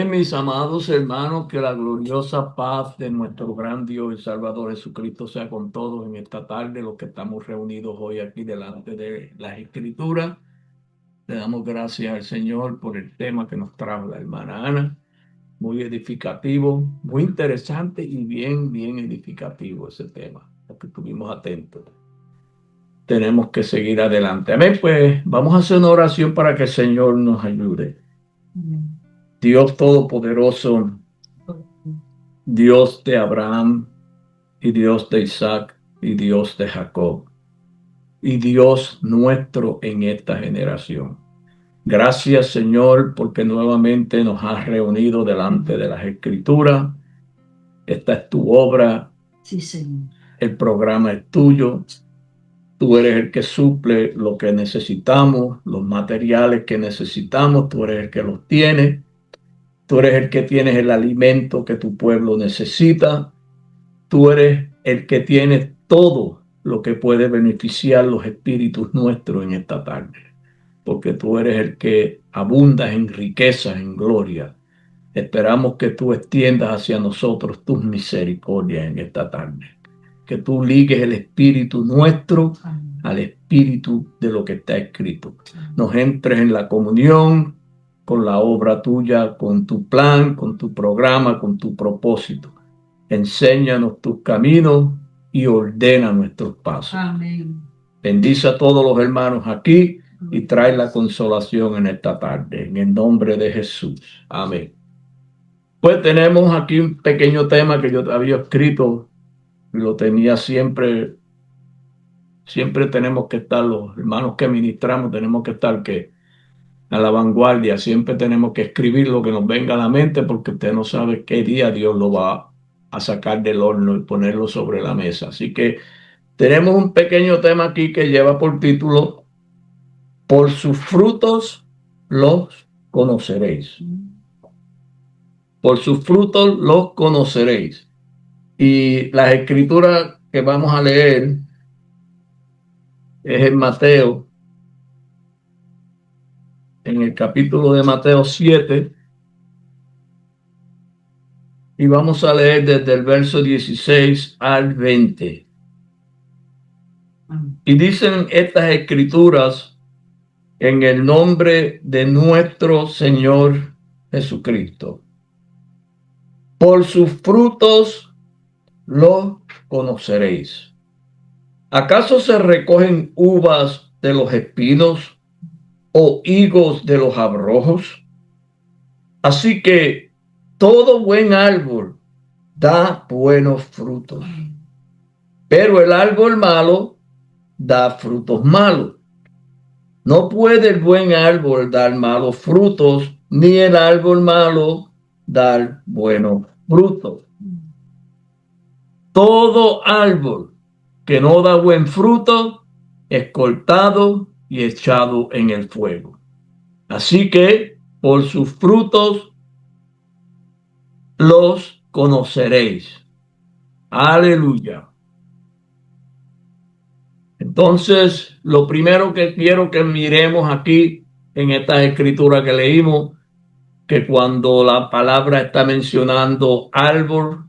mis amados hermanos, que la gloriosa paz de nuestro gran Dios y Salvador Jesucristo sea con todos en esta tarde, los que estamos reunidos hoy aquí delante de las Escrituras. Le damos gracias al Señor por el tema que nos trajo la hermana Ana. Muy edificativo, muy interesante y bien edificativo ese tema, los que estuvimos atentos. Tenemos que seguir adelante. Amén, pues vamos a hacer una oración para que el Señor nos ayude. Dios Todopoderoso, Dios de Abraham y Dios de Isaac y Dios de Jacob y Dios nuestro en esta generación. Gracias, Señor, porque nuevamente nos has reunido delante de las Escrituras. Esta es tu obra. Sí, Señor. El programa es tuyo. Tú eres el que suple lo que necesitamos, los materiales que necesitamos. Tú eres el que los tiene. Tú eres el que tienes el alimento que tu pueblo necesita. Tú eres el que tiene todo lo que puede beneficiar los espíritus nuestros en esta tarde, porque tú eres el que abundas en riquezas, en gloria. Esperamos que tú extiendas hacia nosotros tus misericordias en esta tarde, que tú ligues el espíritu nuestro al espíritu de lo que está escrito. Nos entres en la comunión con la obra tuya, con tu plan, con tu programa, con tu propósito. Enséñanos tus caminos y ordena nuestros pasos. Amén. Bendice a todos los hermanos aquí y trae la consolación en esta tarde, en el nombre de Jesús. Amén. Pues tenemos aquí un pequeño tema que yo había escrito y lo tenía siempre tenemos que estar, los hermanos que ministramos, tenemos que estar a la vanguardia, siempre tenemos que escribir lo que nos venga a la mente, porque usted no sabe qué día Dios lo va a sacar del horno y ponerlo sobre la mesa. Así que tenemos un pequeño tema aquí que lleva por título: por sus frutos los conoceréis. Por sus frutos los conoceréis. Y las escrituras que vamos a leer es en Mateo, en el capítulo de Mateo 7, y vamos a leer desde el verso 16 al 20. Y dicen estas escrituras en el nombre de nuestro Señor Jesucristo: por sus frutos los conoceréis. ¿Acaso se recogen uvas de los espinos o higos de los abrojos? Así que todo buen árbol da buenos frutos, pero el árbol malo da frutos malos. No puede el buen árbol dar malos frutos, ni el árbol malo dar buenos frutos. Todo árbol que no da buen fruto es cortado y echado en el fuego. Así que por sus frutos los conoceréis. Aleluya. Entonces, lo primero que quiero que miremos aquí en estas escrituras que leímos, que cuando la palabra está mencionando árbol,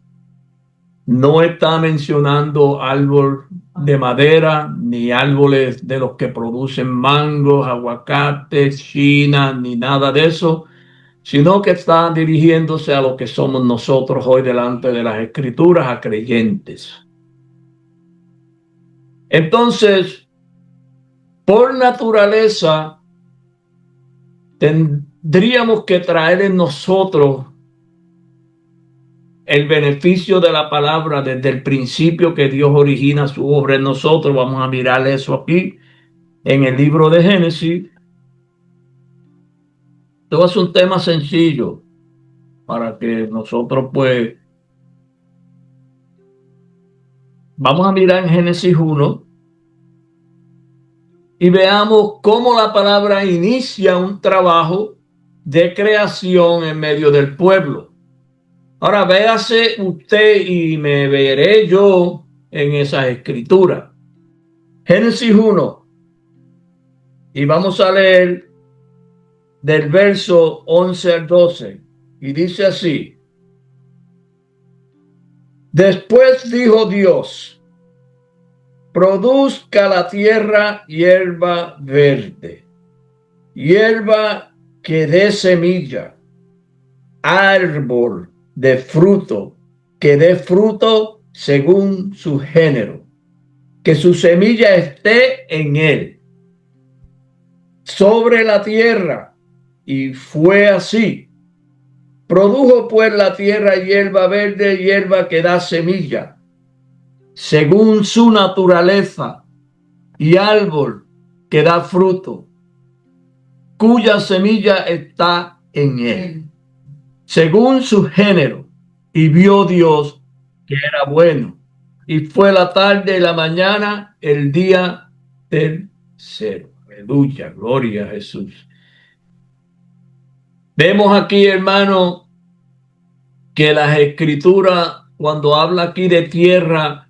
no está mencionando árbol de madera, ni árboles de los que producen mangos, aguacates, chinas, ni nada de eso, sino que está dirigiéndose a lo que somos nosotros hoy delante de las escrituras, a creyentes. Entonces, por naturaleza, tendríamos que traer en nosotros el beneficio de la palabra desde el principio que Dios origina su obra en nosotros. Vamos a mirar eso aquí en el libro de Génesis. Esto es un tema sencillo para que nosotros pues vamos a mirar en Génesis 1 y veamos cómo la palabra inicia un trabajo de creación en medio del pueblo. Ahora véase usted y me veré yo en esas escrituras. Génesis 1, y vamos a leer del verso 11 al 12. Y dice así: después dijo Dios, produzca la tierra hierba verde, hierba que dé semilla, árbol de fruto que dé fruto según su género, que su semilla esté en él, sobre la tierra. Y fue así. Produjo pues la tierra hierba verde, hierba que da semilla, según su naturaleza, y árbol que da fruto, cuya semilla está en él, según su género. Y vio Dios que era bueno. Y fue la tarde y la mañana el día tercero. Aleluya, gloria a Jesús. Vemos aquí, hermano, que las escrituras, cuando habla aquí de tierra,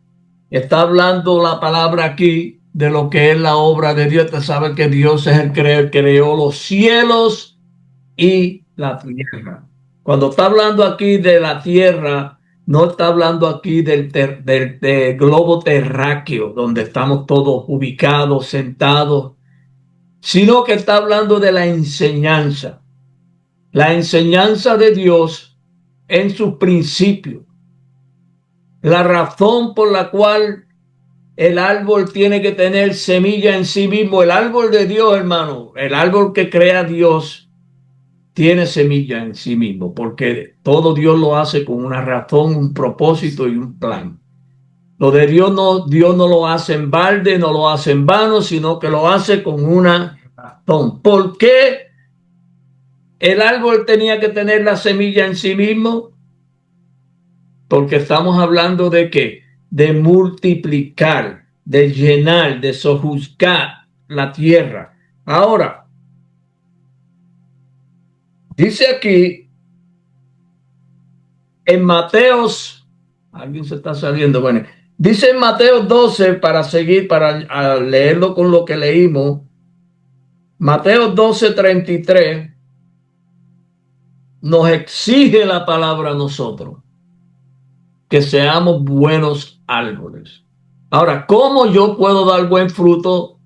está hablando la palabra aquí de lo que es la obra de Dios. Usted sabe que Dios es el que creó los cielos y la tierra. Cuando está hablando aquí de la tierra, no está hablando aquí del globo terráqueo, donde estamos todos ubicados, sentados, sino que está hablando de la enseñanza de Dios en sus principios, la razón por la cual el árbol tiene que tener semilla en sí mismo. El árbol de Dios, hermano, el árbol que crea Dios, tiene semilla en sí mismo, porque todo Dios lo hace con una razón, un propósito y un plan. Lo de Dios no lo hace en balde, no lo hace en vano, sino que lo hace con una razón. ¿Por qué el árbol tenía que tener la semilla en sí mismo? Porque estamos hablando de qué? De multiplicar, de llenar, de sojuzgar la tierra. Ahora, dice aquí en Mateos, alguien se está saliendo, bueno, dice en Mateo 12, para seguir, para leerlo con lo que leímos, Mateo 12:33, nos exige la palabra a nosotros, que seamos buenos árboles. Ahora, ¿cómo yo puedo dar buen fruto?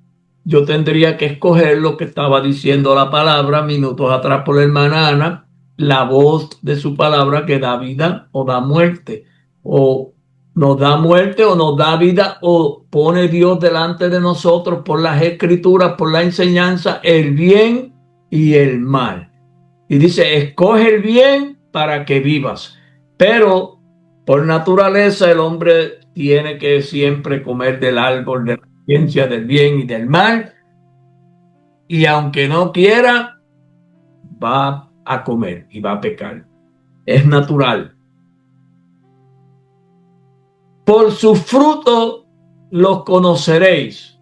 Yo tendría que escoger lo que estaba diciendo la palabra minutos atrás por la hermana Ana, la voz de su palabra que da vida o da muerte, o nos da muerte o nos da vida, o pone Dios delante de nosotros por las escrituras, por la enseñanza, el bien y el mal. Y dice, escoge el bien para que vivas. Pero por naturaleza el hombre tiene que siempre comer del árbol de la ciencia del bien y del mal. Y aunque no quiera, va a comer y va a pecar. Es natural. Por su fruto los conoceréis.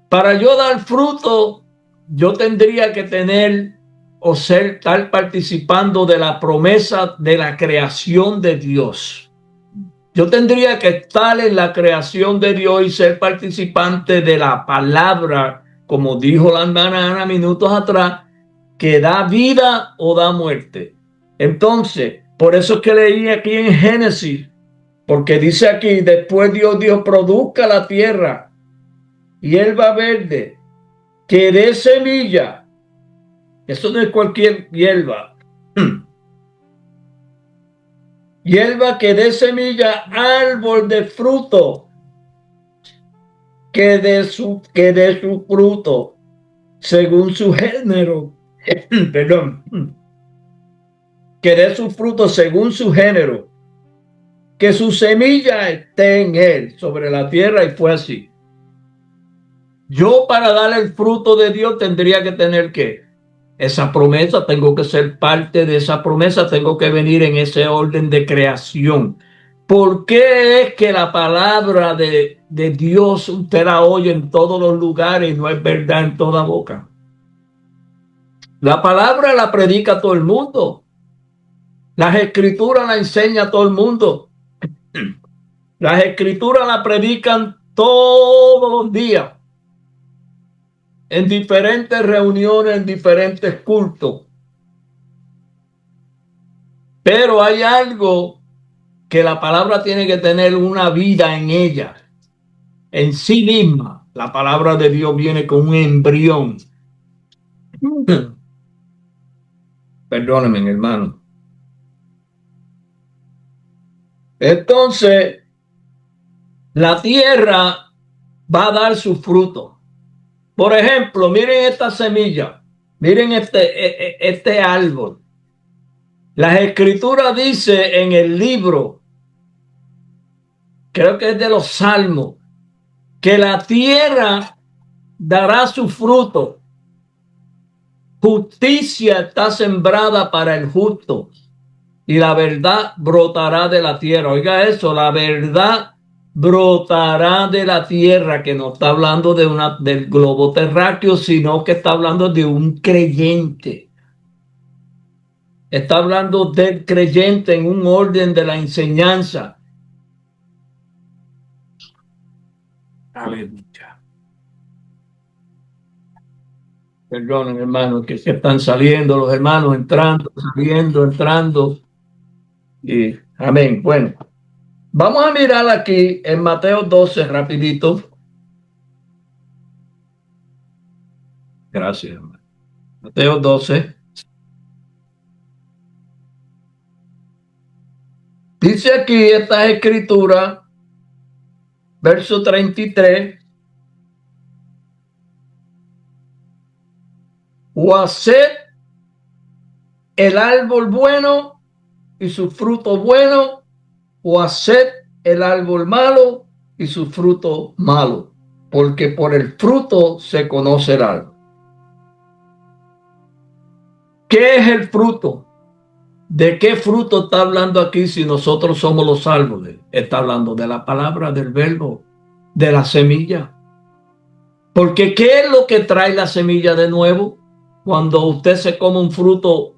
Para yo dar fruto, yo tendría que tener o estar participando de la promesa de la creación de Dios. Yo tendría que estar en la creación de Dios y ser participante de la palabra, como dijo la hermana Ana minutos atrás, que da vida o da muerte. Entonces, por eso es que leí aquí en Génesis, porque dice aquí, después Dios produzca la tierra, hierba verde, que dé semilla. Eso no es cualquier hierba. Hierba que dé semilla, árbol de fruto, que dé su fruto, según su género. Perdón. Que dé su fruto según su género, que su semilla esté en él, sobre la tierra, y fue así. Yo, para dar el fruto de Dios, tendría que tener que esa promesa, tengo que ser parte de esa promesa, tengo que venir en ese orden de creación. ¿Por qué es que la palabra de Dios usted la oye en todos los lugares y no es verdad en toda boca? La palabra la predica todo el mundo. Las escrituras la enseña todo el mundo. Las escrituras la predican todos los días, en diferentes reuniones, en diferentes cultos. Pero hay algo que la palabra tiene que tener una vida en ella, en sí misma. La palabra de Dios viene con un embrión. Perdónenme, hermano. Entonces, la tierra va a dar su fruto. Por ejemplo, miren esta semilla, miren este árbol. Las escrituras dice en el libro, creo que es de los Salmos, que la tierra dará su fruto. Justicia está sembrada para el justo y la verdad brotará de la tierra. Oiga eso, la verdad brotará de la tierra, que no está hablando del globo terráqueo, sino que está hablando de un creyente. Está hablando del creyente en un orden de la enseñanza. Aleluya. Perdonen, hermanos, que se están saliendo los hermanos, entrando, saliendo, entrando. Y amén. Bueno, vamos a mirar aquí en Mateo 12, rapidito. Gracias, hermano. Mateo 12. Dice aquí esta escritura, verso 33. O haced el árbol bueno y su fruto bueno, o haced el árbol malo y su fruto malo, porque por el fruto se conoce el árbol. ¿Qué es el fruto? ¿De qué fruto está hablando aquí si nosotros somos los árboles? Está hablando de la palabra, del verbo, de la semilla. Porque ¿qué es lo que trae la semilla de nuevo? Cuando usted se come un fruto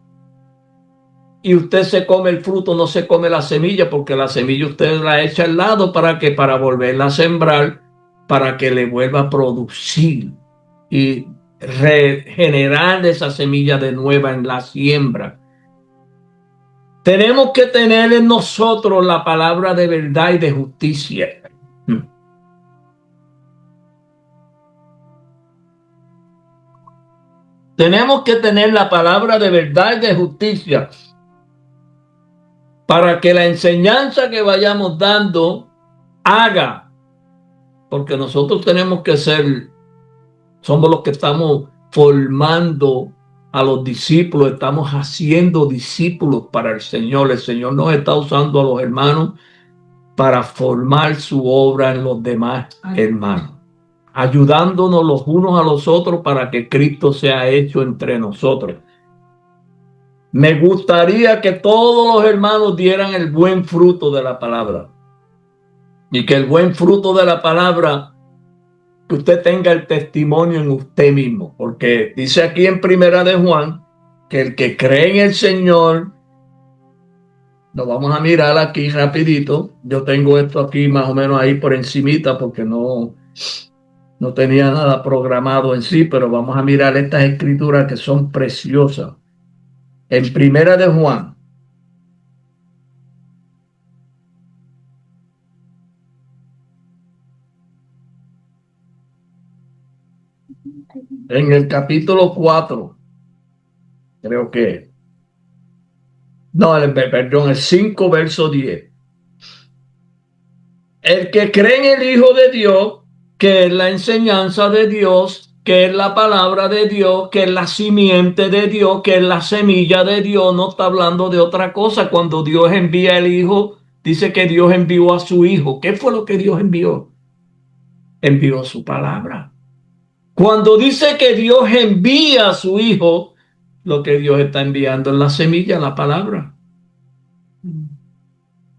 y usted se come el fruto, no se come la semilla, porque la semilla usted la echa al lado para que, para volverla a sembrar, para que le vuelva a producir y regenerar esa semilla de nueva en la siembra. Tenemos que tener en nosotros la palabra de verdad y de justicia. Tenemos que tener la palabra de verdad y de justicia para que la enseñanza que vayamos dando haga, porque nosotros tenemos que ser, somos los que estamos formando a los discípulos, estamos haciendo discípulos para el Señor. El Señor nos está usando a los hermanos para formar su obra en los demás hermanos, ayudándonos los unos a los otros para que Cristo sea hecho entre nosotros. Me gustaría que todos los hermanos dieran el buen fruto de la palabra y que el buen fruto de la palabra, que usted tenga el testimonio en usted mismo, porque dice aquí en Primera de Juan que el que cree en el Señor, lo vamos a mirar aquí rapidito. Yo tengo esto aquí más o menos ahí por encimita porque no tenía nada programado en sí, pero vamos a mirar estas escrituras que son preciosas. En Primera de Juan, en el capítulo 4, creo que, no, perdón, el 5, verso 10. El que cree en el Hijo de Dios, que es la enseñanza de Dios, que es la palabra de Dios, que es la simiente de Dios, que es la semilla de Dios, no está hablando de otra cosa. Cuando Dios envía el Hijo, dice que Dios envió a su Hijo. ¿Qué fue lo que Dios envió? Envió su palabra. Cuando dice que Dios envía a su Hijo, lo que Dios está enviando es la semilla, la palabra.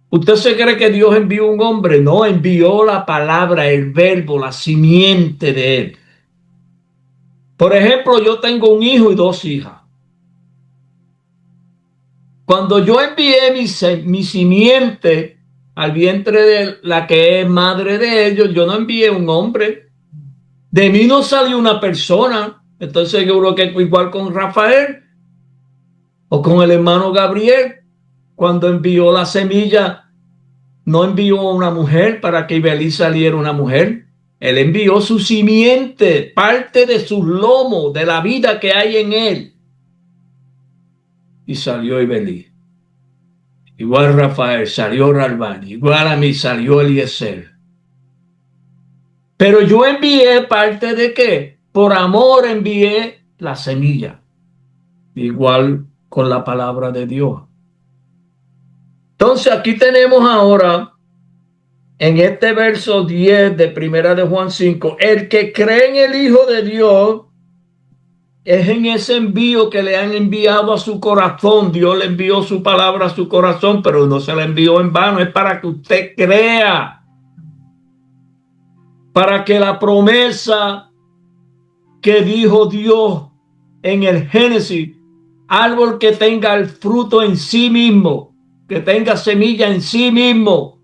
¿Usted se cree que Dios envió un hombre? No, envió la palabra, el verbo, la simiente de él. Por ejemplo, yo tengo un hijo y 2 hijas. Cuando yo envié mi simiente al vientre de la que es madre de ellos, yo no envié un hombre. De mí no salió una persona. Entonces seguro que igual con Rafael o con el hermano Gabriel. cuando envió la semilla, no envió a una mujer para que Ibelí saliera una mujer. Él envió su simiente, parte de sus lomos, de la vida que hay en él. Y salió Ibelí. Igual Rafael, salió Ralbani. Igual a mí salió Eliezer. Pero yo envié parte de qué? Por amor envié la semilla. Igual con la palabra de Dios. Entonces aquí tenemos ahora, en este verso 10 de Primera de Juan 5, el que cree en el Hijo de Dios es en ese envío que le han enviado a su corazón. Dios le envió su palabra a su corazón, pero no se la envió en vano. Es para que usted crea, para que la promesa que dijo Dios en el Génesis, árbol que tenga el fruto en sí mismo, que tenga semilla en sí mismo,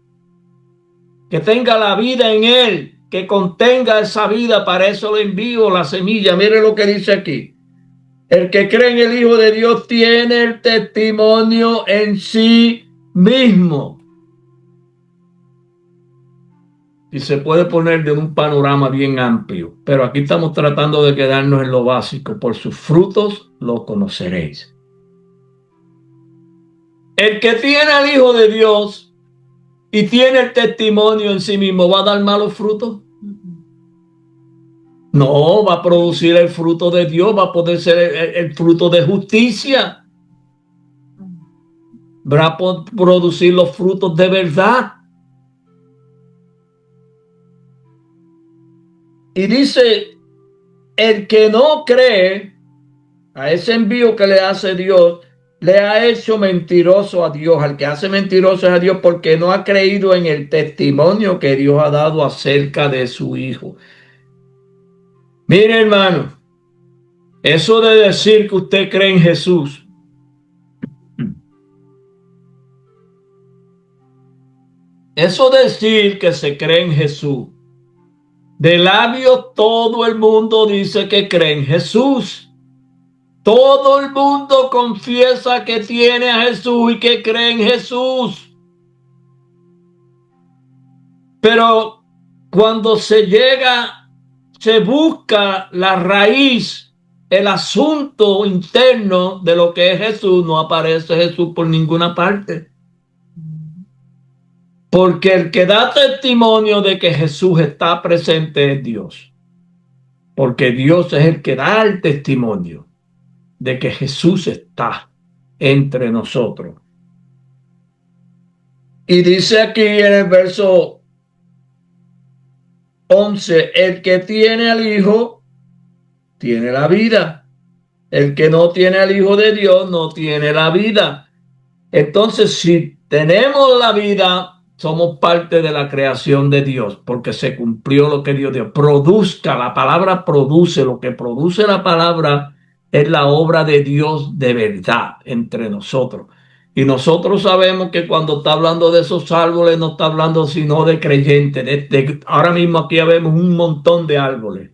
que tenga la vida en él, que contenga esa vida, para eso le envío la semilla. Mire lo que dice aquí. El que cree en el Hijo de Dios tiene el testimonio en sí mismo. Y se puede poner de un panorama bien amplio, pero aquí estamos tratando de quedarnos en lo básico. Por sus frutos lo conoceréis. El que tiene al Hijo de Dios y tiene el testimonio en sí mismo, ¿va a dar malos frutos? No, va a producir el fruto de Dios, va a poder ser el fruto de justicia. Va a producir los frutos de verdad. Y dice, el que no cree a ese envío que le hace Dios, le ha hecho mentiroso a Dios. Al que hace mentiroso es a Dios, porque no ha creído en el testimonio que Dios ha dado acerca de su Hijo. Mire, hermano, eso de decir que usted cree en Jesús, eso de decir que se cree en Jesús, de labios todo el mundo dice que cree en Jesús. Todo el mundo confiesa que tiene a Jesús y que cree en Jesús. Pero cuando se llega, se busca la raíz, el asunto interno de lo que es Jesús, no aparece Jesús por ninguna parte. Porque el que da testimonio de que Jesús está presente es Dios. Porque Dios es el que da el testimonio de que Jesús está entre nosotros. Y dice aquí en el verso 11, el que tiene al Hijo tiene la vida. El que no tiene al Hijo de Dios no tiene la vida. Entonces, si tenemos la vida, somos parte de la creación de Dios, porque se cumplió lo que Dios dio. Produzca, la palabra produce, lo que produce la palabra es la obra de Dios de verdad entre nosotros. Y nosotros sabemos que cuando está hablando de esos árboles, no está hablando sino de creyentes. Ahora mismo aquí vemos un montón de árboles.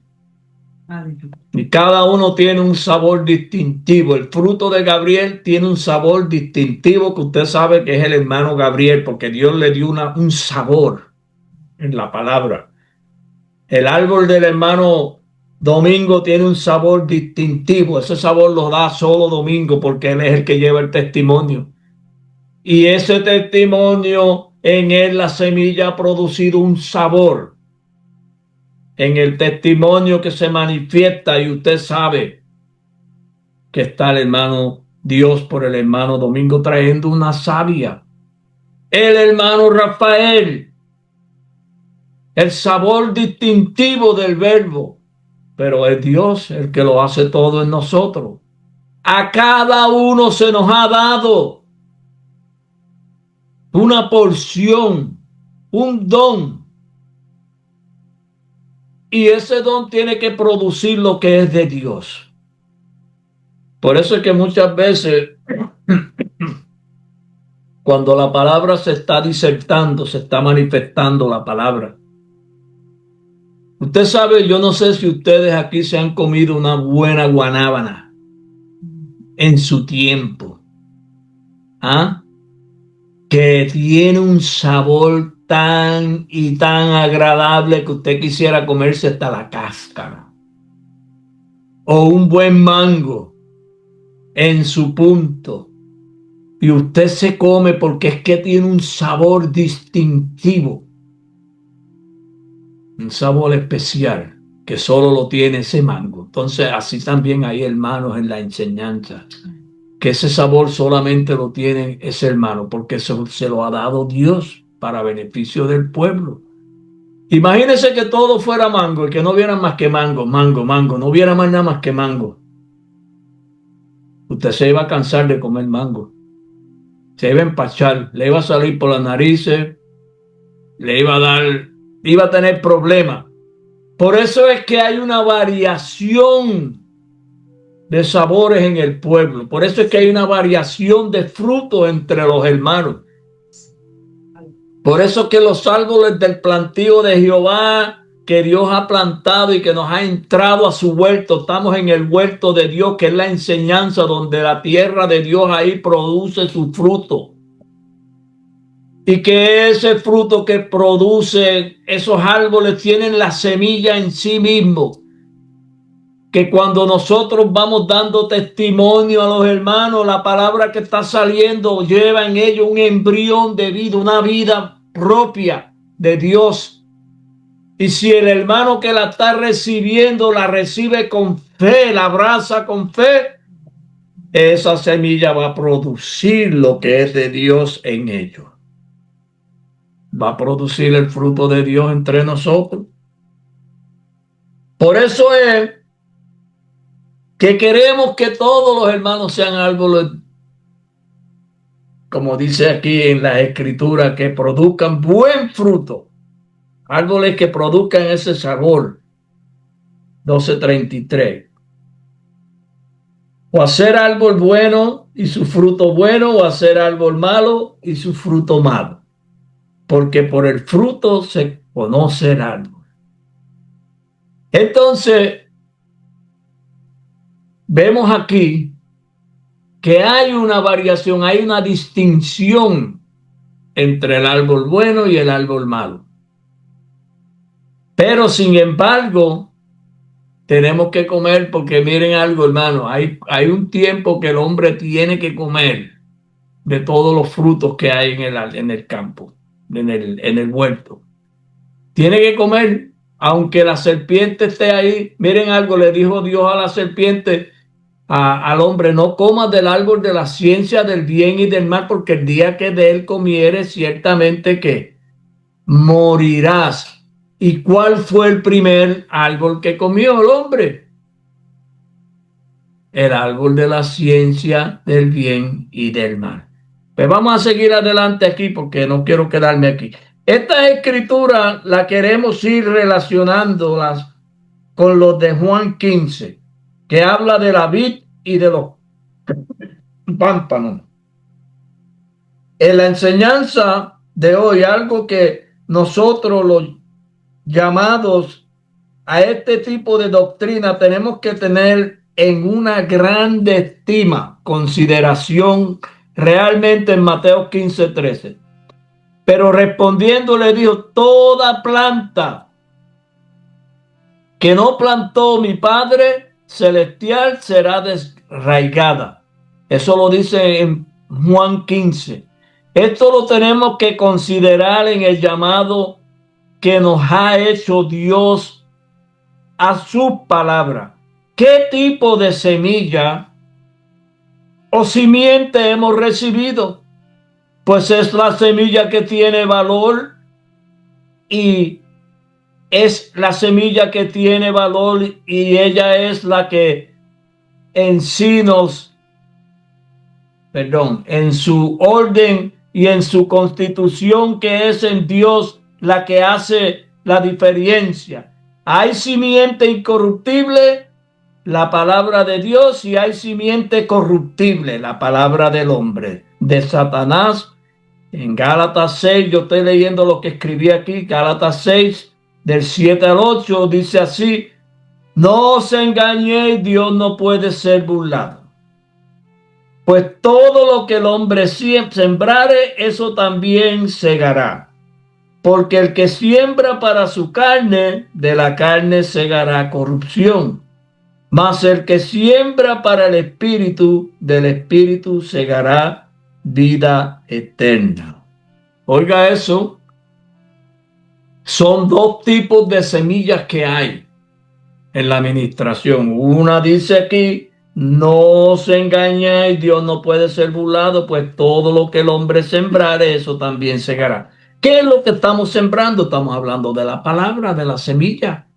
Y cada uno tiene un sabor distintivo. El fruto de Gabriel tiene un sabor distintivo que usted sabe que es el hermano Gabriel, porque Dios le dio un sabor en la palabra. El árbol del hermano Domingo tiene un sabor distintivo. Ese sabor lo da solo Domingo, porque él es el que lleva el testimonio. Y ese testimonio, en él la semilla ha producido un sabor. En el testimonio que se manifiesta, y usted sabe que está el hermano Dios por el hermano Domingo trayendo una savia. El hermano Rafael, el sabor distintivo del verbo, pero es Dios el que lo hace todo en nosotros. A cada uno se nos ha dado una porción, un don. Y ese don tiene que producir lo que es de Dios. Por eso es que muchas veces cuando la palabra se está disertando, se está manifestando la palabra. Usted sabe, yo no sé si ustedes aquí se han comido una buena guanábana en su tiempo. ¿Ah? que tiene un sabor tan y tan agradable que usted quisiera comerse hasta la cáscara. O un buen mango en su punto. Y usted se come porque es que tiene un sabor distintivo. Un sabor especial que solo lo tiene ese mango. Entonces, así también hay hermanos en la enseñanza, que ese sabor solamente lo tiene ese hermano, porque se lo ha dado Dios para beneficio del pueblo. Imagínese que todo fuera mango y que no hubiera más que mango, mango, mango, no hubiera más nada más que mango. Usted se iba a cansar de comer mango, se iba a empachar, le iba a salir por las narices, le iba a dar, iba a tener problemas. Por eso es que hay una variación de sabores en el pueblo. Por eso es que hay una variación de frutos entre los hermanos. Por eso es que los árboles del plantío de Jehová que Dios ha plantado y que nos ha entrado a su huerto, estamos en el huerto de Dios, que es la enseñanza donde la tierra de Dios ahí produce su fruto. Y que ese fruto que produce esos árboles tienen la semilla en sí mismo. Que cuando nosotros vamos dando testimonio a los hermanos, la palabra que está saliendo lleva en ello un embrión de vida, una vida propia de Dios. Y si el hermano que la está recibiendo la recibe con fe, la abraza con fe, esa semilla va a producir lo que es de Dios en ellos. Va a producir el fruto de Dios entre nosotros. Por eso es que queremos que todos los hermanos sean árboles, como dice aquí en la escritura, que produzcan buen fruto. Árboles que produzcan ese sabor. 12:33. O hacer árbol bueno y su fruto bueno, o hacer árbol malo y su fruto malo. Porque por el fruto se conoce el árbol. Entonces, vemos aquí que hay una variación, hay una distinción entre el árbol bueno y el árbol malo. Pero sin embargo, tenemos que comer porque miren algo, hermano, hay un tiempo que el hombre tiene que comer de todos los frutos que hay en el campo, en el huerto. Tiene que comer, aunque la serpiente esté ahí. Miren algo, le dijo Dios a la serpiente, al hombre: no comas del árbol de la ciencia del bien y del mal, porque el día que de él comieres, ciertamente que morirás. ¿Y cuál fue el primer árbol que comió el hombre? El árbol de la ciencia del bien y del mal. Pues vamos a seguir adelante aquí porque no quiero quedarme aquí. Esta escritura la queremos ir relacionándolas con los de Juan 15, que habla de la vid y de los pámpanos. En la enseñanza de hoy, algo que nosotros los llamados a este tipo de doctrina tenemos que tener en una grande estima, consideración realmente en Mateo 15:13. Pero respondiendo le dijo: toda planta que no plantó mi Padre Celestial será desraigada. Eso lo dice en Juan 15. Esto lo tenemos que considerar en el llamado que nos ha hecho Dios a su palabra. ¿Qué tipo de semilla o simiente hemos recibido? Pues es la semilla que tiene valor, y es la semilla que tiene valor, y ella es la que en sí en su orden y en su constitución, que es en Dios, la que hace la diferencia. Hay simiente incorruptible, la palabra de Dios, y hay simiente corruptible, la palabra del hombre, de Satanás. En Gálatas 6, yo estoy leyendo lo que escribí aquí, Gálatas 6, del 7 al 8, dice así: no os engañéis, Dios no puede ser burlado. Pues todo lo que el hombre sembrare, eso también segará. Porque el que siembra para su carne, de la carne segará corrupción. Mas el que siembra para el espíritu, del espíritu segará vida eterna. Oiga eso, son dos tipos de semillas que hay en la administración. Una dice aquí, no se engañéis, Dios no puede ser burlado, pues todo lo que el hombre sembrare, eso también segará. ¿Qué es lo que estamos sembrando? Estamos hablando de la palabra, de la semilla,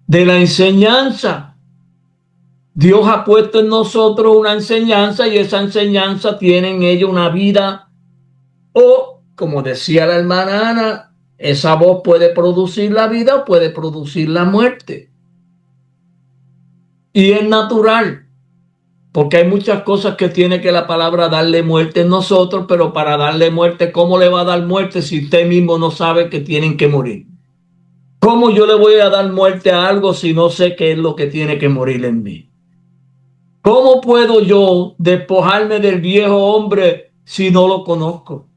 de la enseñanza. Dios ha puesto en nosotros una enseñanza y esa enseñanza tiene en ella una vida o, como decía la hermana Ana, esa voz puede producir la vida o puede producir la muerte. Y es natural, porque hay muchas cosas que tiene que la palabra darle muerte en nosotros, pero para darle muerte, ¿cómo le va a dar muerte si usted mismo no sabe que tienen que morir? ¿Cómo yo le voy a dar muerte a algo si no sé qué es lo que tiene que morir en mí? ¿Cómo puedo yo despojarme del viejo hombre si no lo conozco?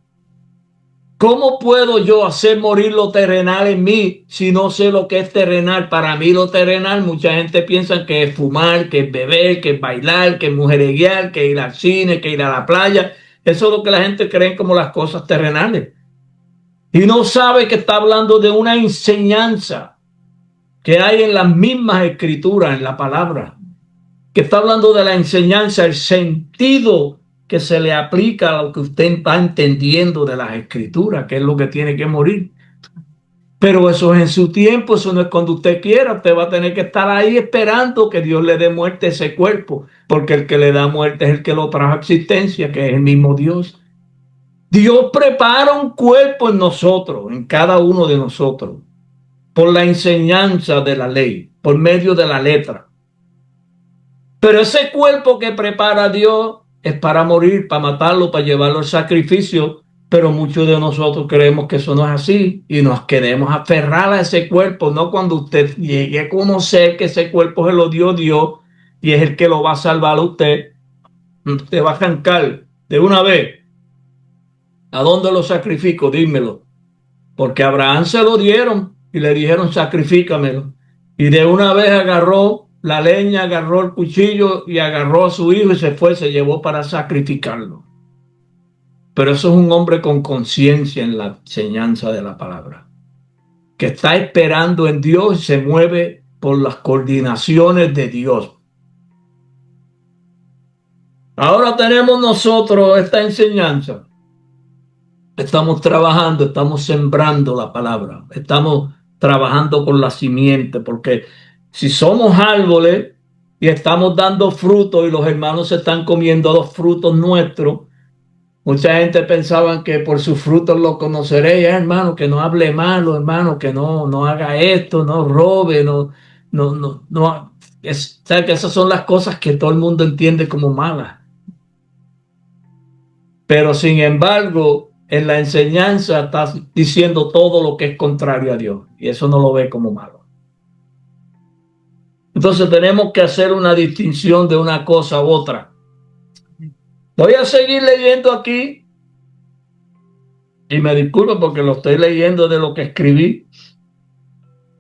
¿Cómo puedo yo hacer morir lo terrenal en mí si no sé lo que es terrenal? Para mí lo terrenal, mucha gente piensa que es fumar, que es beber, que es bailar, que es mujereguear, que es ir al cine, que ir a la playa. Eso es lo que la gente cree como las cosas terrenales. Y no sabe que está hablando de una enseñanza que hay en las mismas escrituras, en la palabra. Que está hablando de la enseñanza, el sentido que se le aplica a lo que usted está entendiendo de las escrituras, que es lo que tiene que morir. Pero eso es en su tiempo, eso no es cuando usted quiera. Usted va a tener que estar ahí esperando que Dios le dé muerte a ese cuerpo, porque el que le da muerte es el que lo trajo a existencia, que es el mismo Dios. Dios prepara un cuerpo en nosotros, en cada uno de nosotros, por la enseñanza de la ley, por medio de la letra. Pero ese cuerpo que prepara Dios es para morir, para matarlo, para llevarlo al sacrificio. Pero muchos de nosotros creemos que eso no es así y nos queremos aferrar a ese cuerpo. No cuando usted llegue a conocer que ese cuerpo se lo dio Dios y es el que lo va a salvar a usted, usted va a arrancar de una vez. ¿A dónde lo sacrifico? Dímelo. Porque a Abraham se lo dieron y le dijeron sacrifícamelo. Y de una vez agarró la leña, agarró el cuchillo y agarró a su hijo y se fue, se llevó para sacrificarlo. Pero eso es un hombre con conciencia en la enseñanza de la palabra, que está esperando en Dios y se mueve por las coordinaciones de Dios. Ahora tenemos nosotros esta enseñanza. Estamos trabajando, estamos sembrando la palabra, estamos trabajando con la simiente, porque si somos árboles y estamos dando frutos y los hermanos se están comiendo los frutos nuestros, mucha gente pensaba que por sus frutos lo conoceréis, hermano, que no hable malo, hermano, que no haga esto, no robe, no. O sea, que esas son las cosas que todo el mundo entiende como malas. Pero sin embargo, en la enseñanza está diciendo todo lo que es contrario a Dios y eso no lo ve como malo. Entonces tenemos que hacer una distinción de una cosa u otra. Voy a seguir leyendo aquí y me disculpo porque lo estoy leyendo de lo que escribí.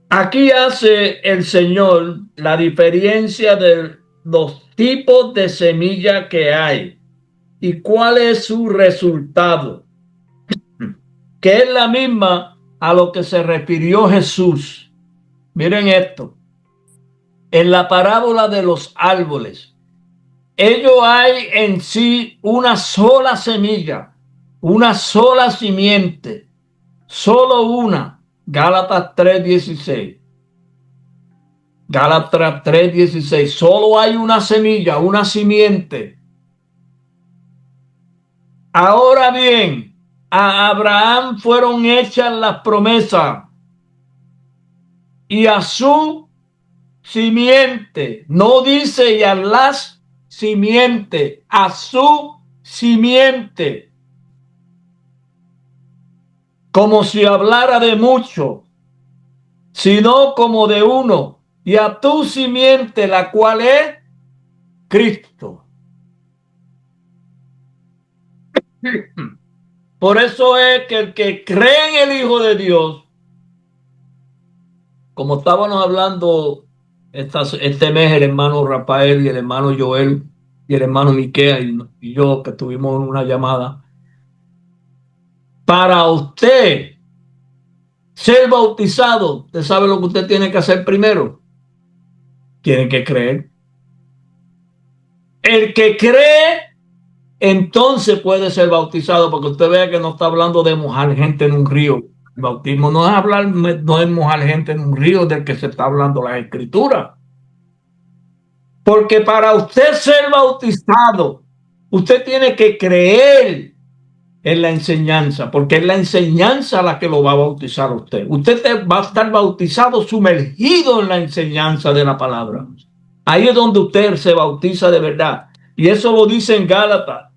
Aquí hace el Señor la diferencia de los tipos de semilla que hay y cuál es su resultado, que es la misma a lo que se refirió Jesús. Miren esto, en la parábola de los árboles, ellos hay en sí una sola semilla, una sola simiente, solo una, Gálatas 3:16. Gálatas 3:16, solo hay una semilla, una simiente. Ahora bien, a Abraham fueron hechas las promesas y a su simiente, no dice y a las simiente, a su simiente, como si hablara de mucho, sino como de uno, y a tu simiente, la cual es Cristo. Por eso es que el que cree en el Hijo de Dios, como estábamos hablando este mes, el hermano Rafael y el hermano Joel y el hermano Miquea y yo, que tuvimos una llamada, para usted ser bautizado, ¿usted sabe lo que usted tiene que hacer primero? Tiene que creer. El que cree, entonces puede ser bautizado, porque usted vea que no está hablando de mojar gente en un río. El bautismo no es hablar, no es mojar gente en un río del que se está hablando la escritura. Porque para usted ser bautizado, usted tiene que creer en la enseñanza, porque es la enseñanza la que lo va a bautizar a usted. Usted va a estar bautizado sumergido en la enseñanza de la palabra. Ahí es donde usted se bautiza de verdad. Y eso lo dice en Gálatas.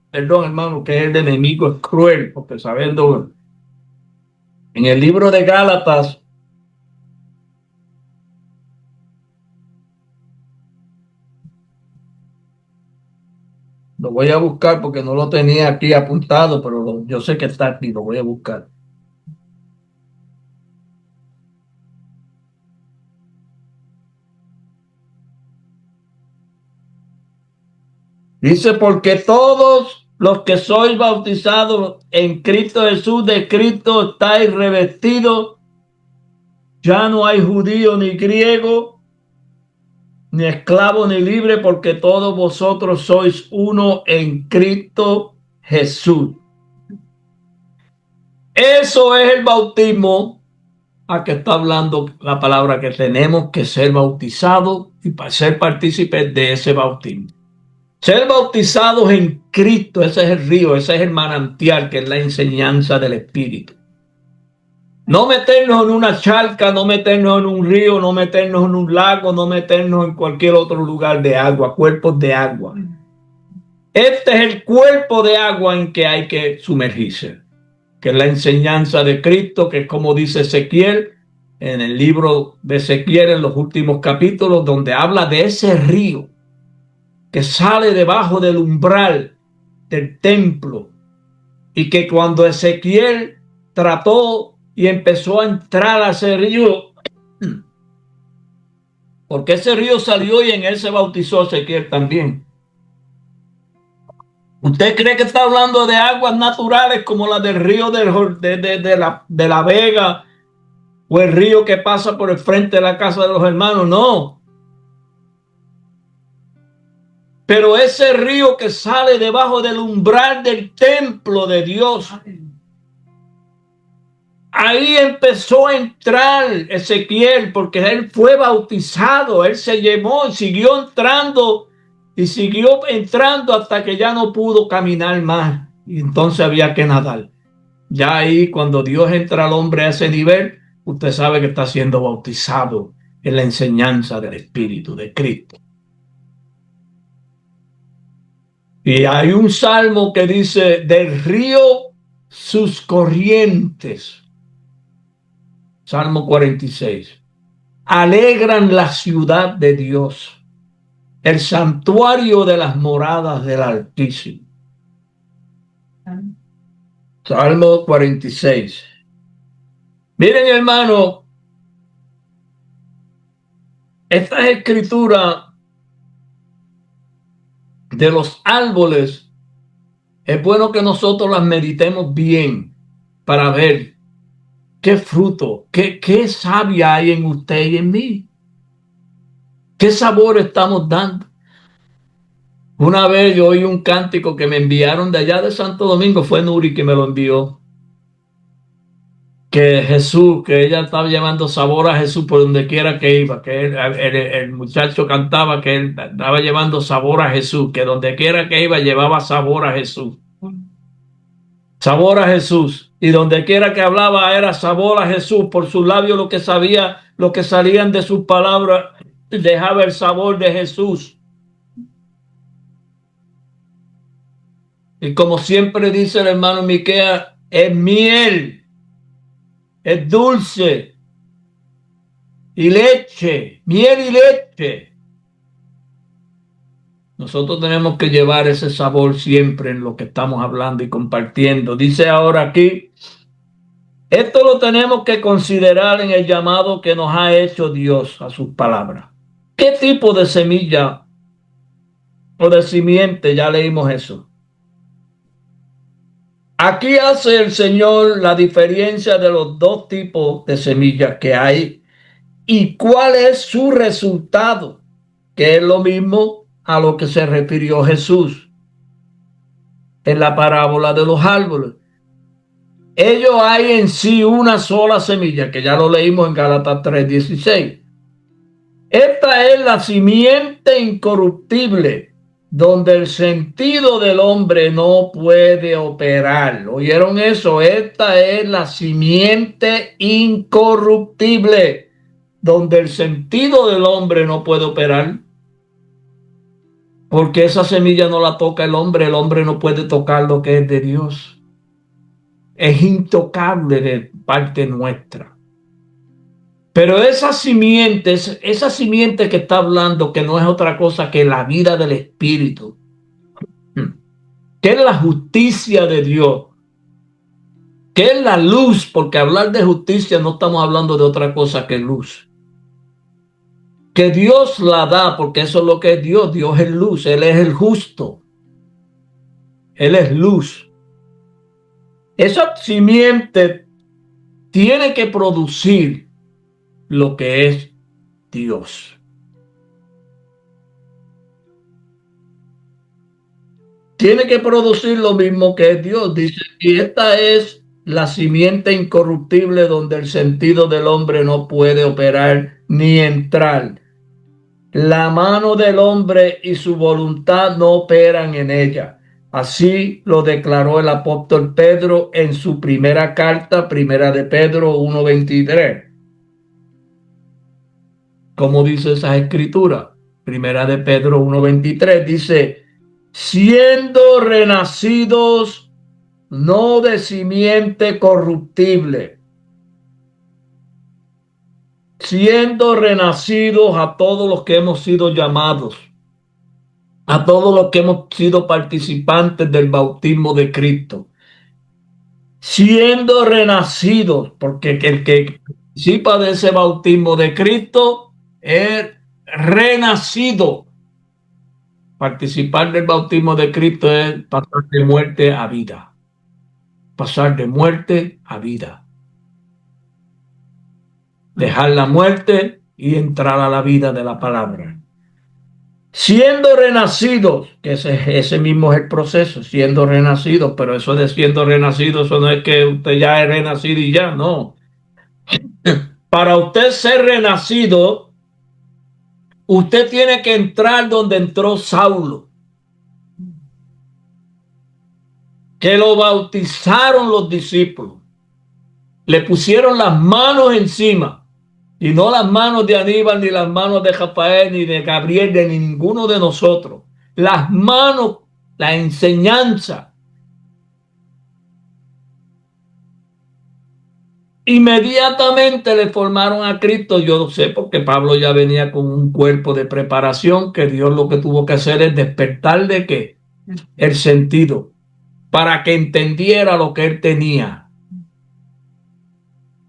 Perdón, hermano, que el enemigo es cruel, porque sabiendo en el libro de Gálatas, lo voy a buscar porque no lo tenía aquí apuntado, pero yo sé que está aquí, lo voy a buscar. Dice, porque todos los que sois bautizados en Cristo Jesús, de Cristo estáis revestidos. Ya no hay judío ni griego, ni esclavo ni libre, porque todos vosotros sois uno en Cristo Jesús. Eso es el bautismo a que está hablando la palabra, que tenemos que ser bautizados y para ser partícipes de ese bautismo. Ser bautizados en Cristo, ese es el río, ese es el manantial, que es la enseñanza del Espíritu. No meternos en una charca, no meternos en un río, no meternos en un lago, no meternos en cualquier otro lugar de agua, cuerpos de agua. Este es el cuerpo de agua en que hay que sumergirse, que es la enseñanza de Cristo, que es como dice Ezequiel en el libro de Ezequiel, en los últimos capítulos, donde habla de ese río que sale debajo del umbral del templo, y que cuando Ezequiel trató y empezó a entrar a ese río, porque ese río salió y en él se bautizó Ezequiel también. ¿Usted cree que está hablando de aguas naturales como la del río de la Vega o el río que pasa por el frente de la casa de los hermanos? No. Pero ese río que sale debajo del umbral del templo de Dios, ahí empezó a entrar Ezequiel, porque él fue bautizado, él se llevó, siguió entrando y siguió entrando hasta que ya no pudo caminar más. Y entonces había que nadar. Ya ahí, cuando Dios entra al hombre a ese nivel, usted sabe que está siendo bautizado en la enseñanza del Espíritu de Cristo. Y hay un salmo que dice, del río sus corrientes. Salmo 46. Alegran la ciudad de Dios, el santuario de las moradas del Altísimo. Salmo 46. Miren, hermano, estas escrituras de los árboles, es bueno que nosotros las meditemos bien para ver qué fruto, qué savia hay en usted y en mí. ¿Qué sabor estamos dando? Una vez yo oí un cántico que me enviaron de allá de Santo Domingo, fue Nuri que me lo envió, que Jesús, que ella estaba llevando sabor a Jesús por donde quiera que iba, que el muchacho cantaba que él estaba llevando sabor a Jesús, que donde quiera que iba llevaba sabor a Jesús. Sabor a Jesús. Y donde quiera que hablaba era sabor a Jesús. Por sus labios lo que sabía, lo que salían de sus palabras, dejaba el sabor de Jesús. Y como siempre dice el hermano Miquea, es miel, es dulce y leche, miel y leche. Nosotros tenemos que llevar ese sabor siempre en lo que estamos hablando y compartiendo. Dice ahora aquí, esto lo tenemos que considerar en el llamado que nos ha hecho Dios a sus palabras. ¿Qué tipo de semilla o de simiente? Ya leímos eso. Aquí hace el Señor la diferencia de los dos tipos de semillas que hay y cuál es su resultado, que es lo mismo a lo que se refirió Jesús en la parábola de los árboles. Ellos hay en sí una sola semilla, que ya lo leímos en Gálatas 3:16. Esta es la simiente incorruptible, donde el sentido del hombre no puede operar. ¿Oyeron eso? Esta es la simiente incorruptible, donde el sentido del hombre no puede operar. Porque esa semilla no la toca el hombre no puede tocar lo que es de Dios. Es intocable de parte nuestra. Pero esa simiente que está hablando, que no es otra cosa que la vida del Espíritu, que es la justicia de Dios, que es la luz, porque hablar de justicia no estamos hablando de otra cosa que luz. Que Dios la da, porque eso es lo que es Dios. Dios es luz, Él es el justo. Él es luz. Esa simiente tiene que producir lo que es Dios. Tiene que producir lo mismo que es Dios. Dice, y esta es la simiente incorruptible donde el sentido del hombre no puede operar ni entrar. La mano del hombre y su voluntad no operan en ella. Así lo declaró el apóstol Pedro en su primera carta, primera de Pedro 1:23. ¿Cómo dice esa escritura? Primera de Pedro 1:23 dice, siendo renacidos no de simiente corruptible, siendo renacidos a todos los que hemos sido llamados, a todos los que hemos sido participantes del bautismo de Cristo, siendo renacidos, porque el que participa de ese bautismo de Cristo es renacido. Participar del bautismo de Cristo es pasar de muerte a vida. Pasar de muerte a vida. Dejar la muerte y entrar a la vida de la palabra. Siendo renacidos, que ese mismo es el proceso, siendo renacidos, pero eso de siendo renacido, eso no es que usted ya es renacido y ya, no. Para usted ser renacido, usted tiene que entrar donde entró Saulo, que lo bautizaron los discípulos, le pusieron las manos encima, y no las manos de Aníbal, ni las manos de Rafael, ni de Gabriel, ni ninguno de nosotros. Las manos, la enseñanza. Inmediatamente le formaron a Cristo. Yo no sé, porque Pablo ya venía con un cuerpo de preparación, que Dios lo que tuvo que hacer es despertar de qué? El sentido, para que entendiera lo que él tenía.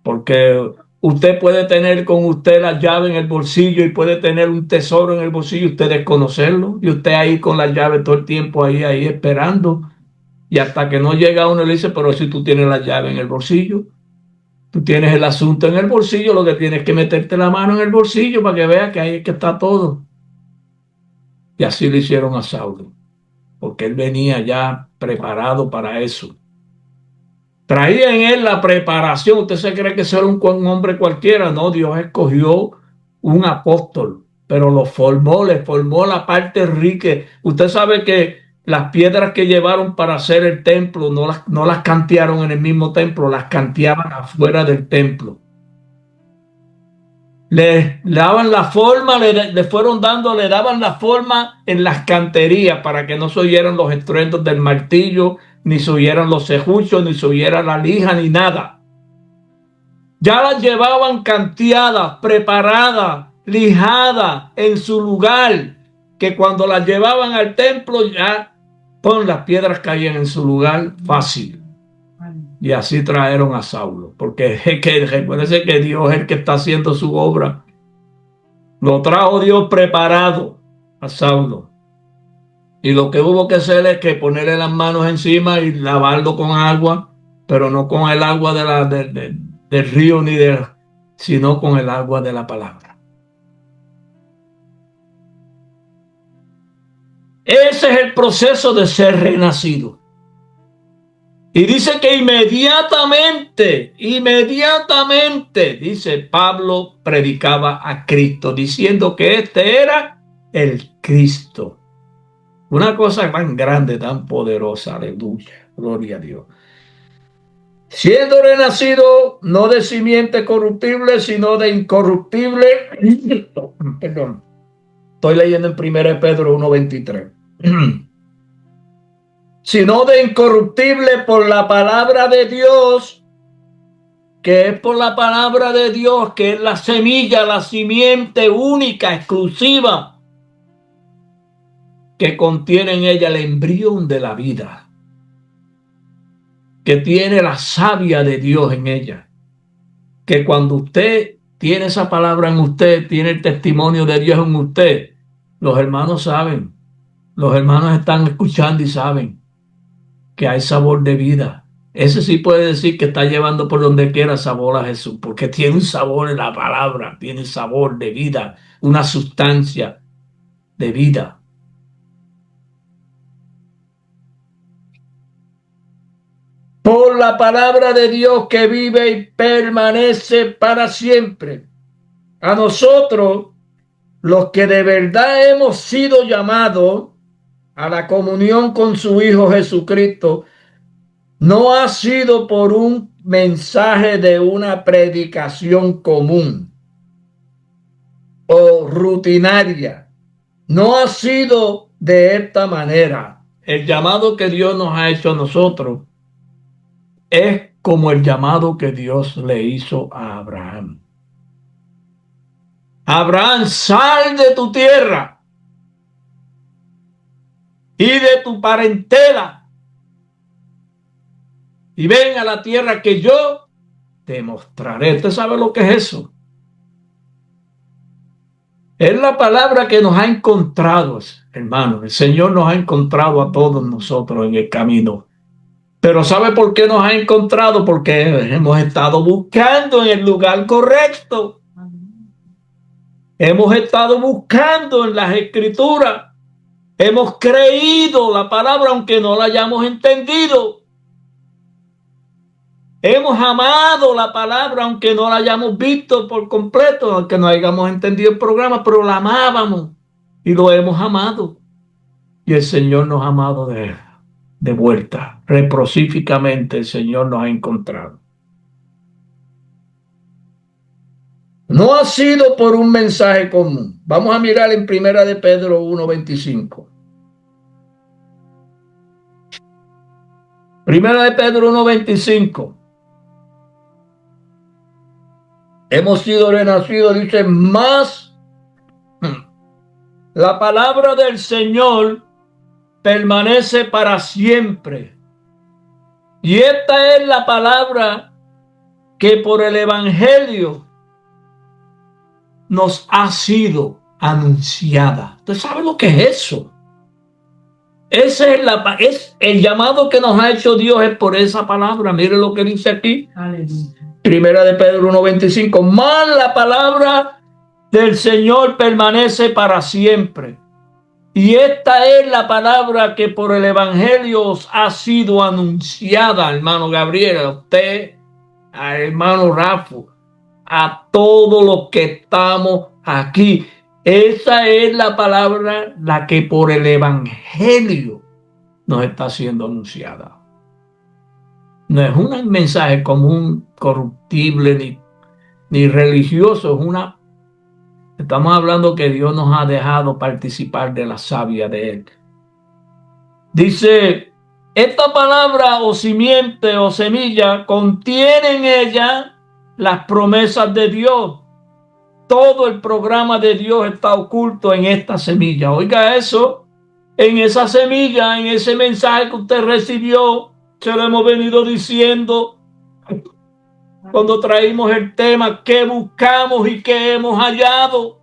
Porque usted puede tener con usted la llave en el bolsillo y puede tener un tesoro en el bolsillo y usted desconocerlo. Y usted ahí con la llave todo el tiempo ahí esperando. Y hasta que no llega uno y le dice, pero si tú tienes la llave en el bolsillo, tú tienes el asunto en el bolsillo, lo que tienes que meterte la mano en el bolsillo para que vea que ahí es que está todo. Y así le hicieron a Saulo, porque él venía ya preparado para eso. Traía en él la preparación. ¿Usted se cree que ser un hombre cualquiera? No, Dios escogió un apóstol, pero lo formó, le formó la parte rica. Usted sabe que las piedras que llevaron para hacer el templo no las cantearon en el mismo templo, las canteaban afuera del templo. Le daban la forma, le fueron dando, le daban la forma en las canterías para que no se oyeran los estruendos del martillo, ni se oyeran los serruchos, ni se oyera la lija, ni nada. Ya las llevaban canteadas, preparadas, lijadas en su lugar. que cuando las llevaban al templo ya las piedras caían en su lugar fácil. Y así trajeron a Saulo, porque recuérdense que Dios es el que está haciendo su obra. Lo trajo Dios preparado a Saulo. Y lo que hubo que hacer es que ponerle las manos encima y lavarlo con agua, pero no con el agua del río sino con el agua de la palabra. Ese es el proceso de ser renacido. Y dice que inmediatamente, dice Pablo, predicaba a Cristo, diciendo que este era el Cristo. Una cosa tan grande, tan poderosa, aleluya, gloria a Dios. Siendo renacido no de simiente corruptible, sino de incorruptible. Perdón. Estoy leyendo en 1 Pedro 1:23. Sino de incorruptible por la palabra de Dios, que es por la palabra de Dios, que es la semilla, la simiente única, exclusiva, que contiene en ella el embrión de la vida, que tiene la savia de Dios en ella, que cuando usted tiene esa palabra en usted, tiene el testimonio de Dios en usted, los hermanos saben, los hermanos están escuchando y saben que hay sabor de vida. Ese sí puede decir que está llevando por donde quiera sabor a Jesús, porque tiene un sabor en la palabra, tiene sabor de vida, una sustancia de vida. Por la palabra de Dios que vive y permanece para siempre. A nosotros, los que de verdad hemos sido llamados a la comunión con su Hijo Jesucristo, no ha sido por un mensaje de una predicación común o rutinaria. No ha sido de esta manera. El llamado que Dios nos ha hecho a nosotros es como el llamado que Dios le hizo a Abraham. Abraham, sal de tu tierra y de tu parentela y ven a la tierra que yo te mostraré. ¿Usted sabe lo que es eso? Es la palabra que nos ha encontrado, hermano. El Señor nos ha encontrado a todos nosotros en el camino. Pero ¿sabe por qué nos ha encontrado? Porque hemos estado buscando en el lugar correcto. Hemos estado buscando en las Escrituras. Hemos creído la palabra aunque no la hayamos entendido. Hemos amado la palabra aunque no la hayamos visto por completo, aunque no hayamos entendido el programa, pero la amábamos y lo hemos amado. Y el Señor nos ha amado de vuelta. Reciprocamente el Señor nos ha encontrado. No ha sido por un mensaje común. Vamos a mirar en 1 de Pedro 1:25. 1 de Pedro 1:25. Hemos sido renacidos, dice, más la palabra del Señor permanece para siempre. Y esta es la palabra que por el Evangelio nos ha sido anunciada. ¿Usted sabe lo que es eso? Ese es el llamado que nos ha hecho Dios, es por esa palabra. Mire lo que dice aquí. Aleluya. 1 de Pedro 1:25. Más la palabra del Señor permanece para siempre. Y esta es la palabra que por el Evangelio os ha sido anunciada, hermano Gabriel, a usted, a hermano Rafa, a todos los que estamos aquí. Esa es la palabra, la que por el Evangelio nos está siendo anunciada. No es un mensaje común, corruptible, ni religioso, estamos hablando que Dios nos ha dejado participar de la savia de Él. Dice, esta palabra o simiente o semilla contiene en ella las promesas de Dios. todo el programa de Dios está oculto en esta semilla. Oiga eso, en esa semilla, en ese mensaje que usted recibió, se lo hemos venido diciendo cuando traímos el tema, ¿qué buscamos y qué hemos hallado?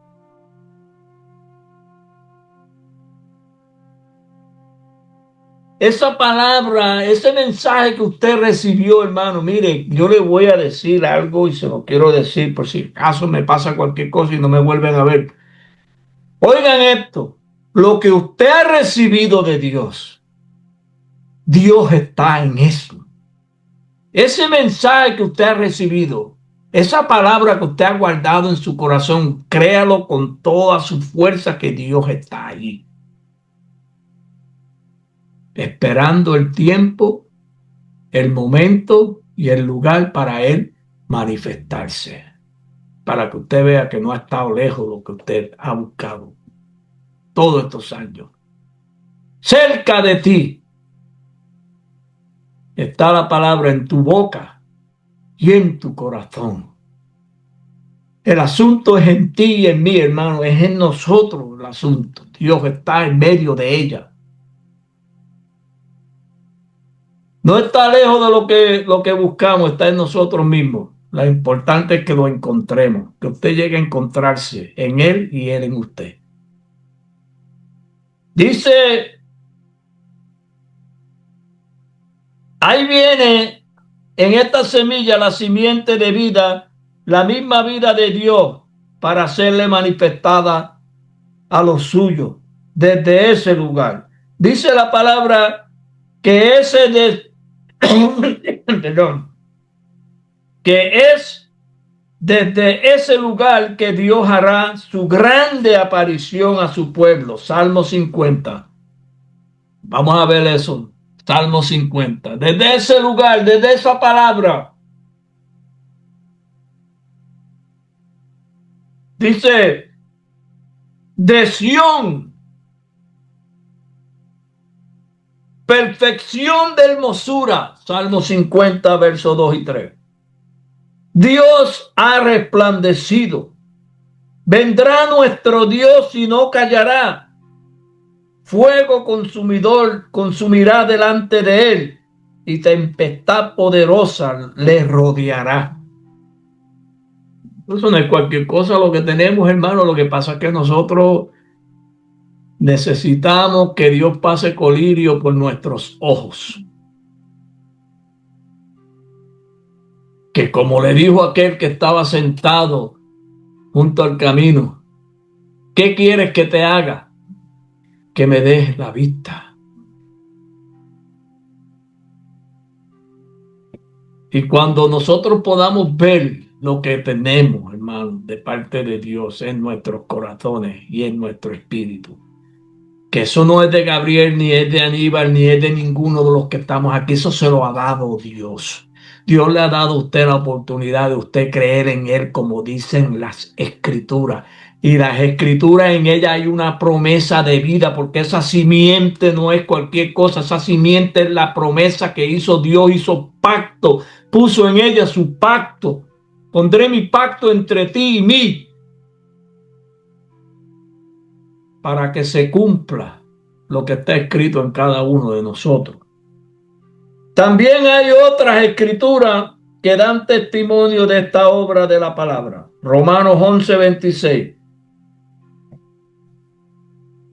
Esa palabra, ese mensaje que usted recibió, hermano, mire, yo le voy a decir algo y se lo quiero decir por si acaso me pasa cualquier cosa y no me vuelven a ver. Oigan esto, lo que usted ha recibido de Dios, Dios está en eso. Ese mensaje que usted ha recibido, esa palabra que usted ha guardado en su corazón, créalo con toda su fuerza que Dios está ahí, esperando el tiempo, el momento y el lugar para Él manifestarse, para que usted vea que no ha estado lejos lo que usted ha buscado todos estos años. Cerca de ti está la palabra en tu boca y en tu corazón. El asunto es en ti y en mí, hermano, es en nosotros el asunto. Dios está en medio de ella. No está lejos de lo que buscamos, está en nosotros mismos. Lo importante es que lo encontremos, que usted llegue a encontrarse en Él y Él en usted. Dice, ahí viene en esta semilla la simiente de vida, la misma vida de Dios, para hacerle manifestada a los suyos desde ese lugar. Dice la palabra que ese perdón, que es desde ese lugar que Dios hará su grande aparición a su pueblo. Salmo 50. Vamos a ver eso. Salmo 50. Desde ese lugar, desde esa palabra. Dice, de Sión, perfección de hermosura. Salmo 50, versos 2 y 3. Dios ha resplandecido. Vendrá nuestro Dios y no callará. Fuego consumidor consumirá delante de él y tempestad poderosa le rodeará. Eso no es cualquier cosa lo que tenemos, hermano. Lo que pasa es que nosotros necesitamos que Dios pase colirio por nuestros ojos. Que como le dijo aquel que estaba sentado junto al camino, ¿qué quieres que te haga? Que me des la vista. Y cuando nosotros podamos ver lo que tenemos, hermano, de parte de Dios en nuestros corazones y en nuestro espíritu, que eso no es de Gabriel, ni es de Aníbal, ni es de ninguno de los que estamos aquí, eso se lo ha dado Dios. Dios le ha dado a usted la oportunidad de usted creer en Él, como dicen las Escrituras. Y las Escrituras, en ella hay una promesa de vida, porque esa simiente no es cualquier cosa, esa simiente es la promesa que hizo Dios, hizo pacto, puso en ella su pacto. Pondré mi pacto entre ti y mí, para que se cumpla lo que está escrito en cada uno de nosotros. También hay otras escrituras que dan testimonio de esta obra de la palabra. Romanos 11:26.